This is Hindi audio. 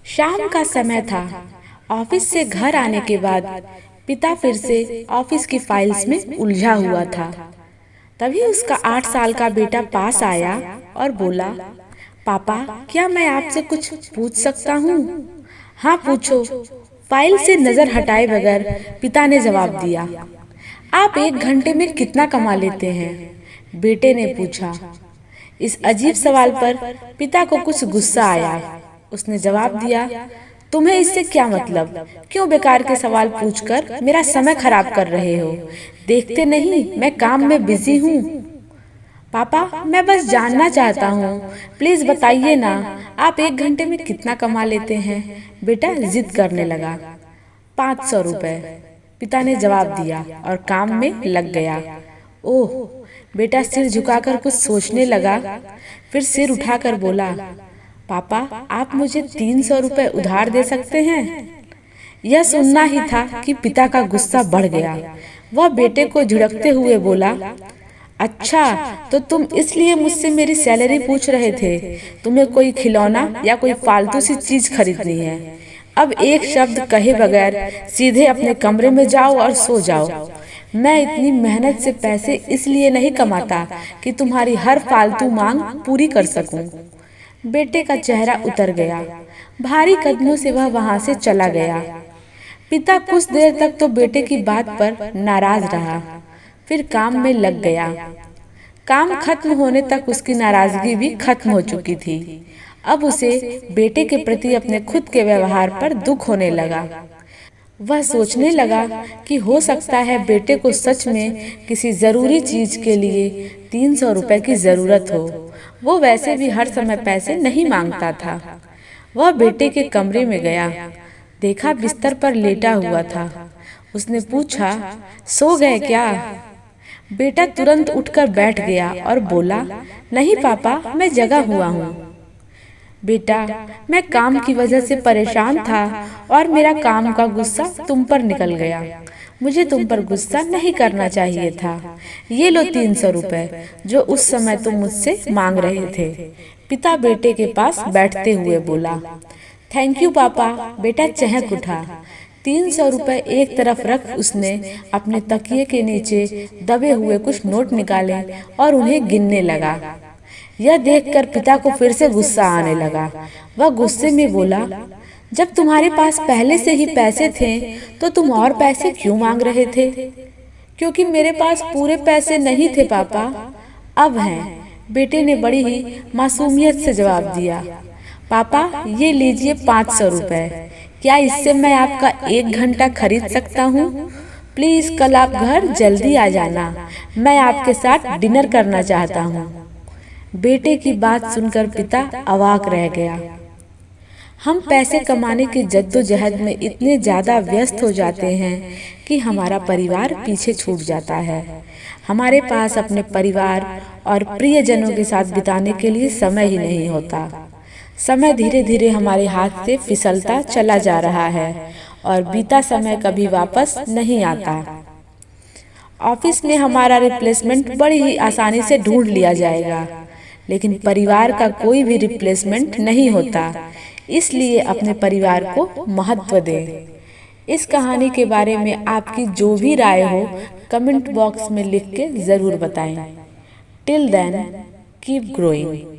शाम का समय था। ऑफिस से घर आने के बाद पिता फिर से ऑफिस की फाइल्स में उलझा हुआ था। तभी उसका 8 साल का बेटा पास आया और बोला, पापा क्या मैं आपसे कुछ पूछ सकता हूँ? हाँ पूछो, फाइल से नजर हटाए बगैर पिता ने जवाब दिया। आप 1 घंटे में कितना कमा लेते हैं? बेटे ने पूछा। इस अजीब सवाल पर पिता को कुछ गुस्सा आया। उसने जवाब दिया, तुम्हें इससे क्या मतलब? क्यों बेकार के सवाल पूछकर मेरा समय खराब कर रहे हो? देखते नहीं मैं काम में बिजी हूँ। पापा मैं बस जानना चाहता हूँ, प्लीज बताइए ना, आप 1 घंटे में कितना कमा लेते हैं? बेटा जिद करने लगा। 500 रुपए, पिता ने जवाब दिया और काम में लग गया। ओह, बेटा सिर झुकाकर कुछ सोचने लगा, फिर सिर उठाकर बोला, पापा आप मुझे 300 रुपए उधार दे सकते हैं? यह सुनना ही था कि पिता का गुस्सा बढ़ गया। वह बेटे को झिड़कते हुए बोला, अच्छा तो तुम इसलिए मुझसे मेरी सैलरी पूछ रहे थे? तुम्हें कोई खिलौना या कोई फालतू सी चीज खरीदनी है? अब एक शब्द कहे बगैर सीधे अपने कमरे में जाओ और सो जाओ। मैं इतनी मेहनत से पैसे इसलिए नहीं कमाता कि तुम्हारी हर फालतू मांग पूरी कर सकूं। बेटे का चेहरा उतर गया। भारी कदमों से वह वहां से चला गया। पिता कुछ देर तक तो बेटे की बात पर नाराज रहा, फिर काम में लग गया। काम खत्म होने तक उसकी नाराजगी भी खत्म हो चुकी थी। अब उसे बेटे के प्रति अपने खुद के व्यवहार पर दुख होने लगा। वह सोचने लगा कि हो सकता है बेटे को सच में किसी जरूरी चीज के लिए 300 रुपए की जरूरत हो। वो वैसे भी हर समय पैसे नहीं मांगता था। वह बेटे के कमरे में गया, देखा बिस्तर पर लेटा हुआ था। उसने पूछा, सो गए क्या? बेटा तुरंत उठकर बैठ गया और बोला, नहीं पापा मैं जगा हुआ हूँ। बेटा मैं काम की वजह से परेशान था और मेरा काम का गुस्सा तुम पर निकल गया। मुझे तुम पर गुस्सा नहीं करना चाहिए था। ये लो 300 रुपए जो उस समय तुम मुझसे मांग रहे थे। पिता बेटे के पास बैठते हुए बोला। थैंक यू पापा, बेटा चहक उठा। 300 रुपए एक तरफ रख उसने अपने तकिए के नीचे दबे हुए कुछ नोट निकाले और उन्हें गिनने लगा। यह देखकर पिता को फिर से गुस्सा आने लगा। वह गुस्से में बोला, जब तुम्हारे पास पहले से ही पैसे थे तो तुम और पैसे क्यों मांग रहे थे? क्योंकि मेरे पास पूरे पैसे नहीं थे पापा, अब हैं, बेटे ने बड़ी ही मासूमियत से जवाब दिया। पापा ये लीजिए 500 रुपए, क्या इससे मैं आपका 1 घंटा खरीद सकता हूँ? प्लीज कल आप घर जल्दी आ जाना, मैं आपके साथ डिनर करना चाहता हूँ। बेटे की बात सुनकर पिता अवाक रह गया। हम पैसे कमाने की जद्दोजहद में इतने ज्यादा व्यस्त हो जाते हैं कि हमारा परिवार पीछे छूट जाता है। हमारे पास अपने परिवार और प्रियजनों के साथ बिताने के लिए समय ही नहीं होता। समय धीरे धीरे हमारे हाथ से फिसलता चला जा रहा है और बीता समय कभी वापस नहीं आता। ऑफिस में हमारा रिप्लेसमेंट बड़ी ही आसानी से ढूंढ लिया जाएगा, लेकिन परिवार का कोई भी रिप्लेसमेंट नहीं होता। इसलिए अपने परिवार को महत्व दें। इस कहानी के बारे में आपकी जो भी राय हो कमेंट बॉक्स में लिख के जरूर बताएं। Till then keep growing.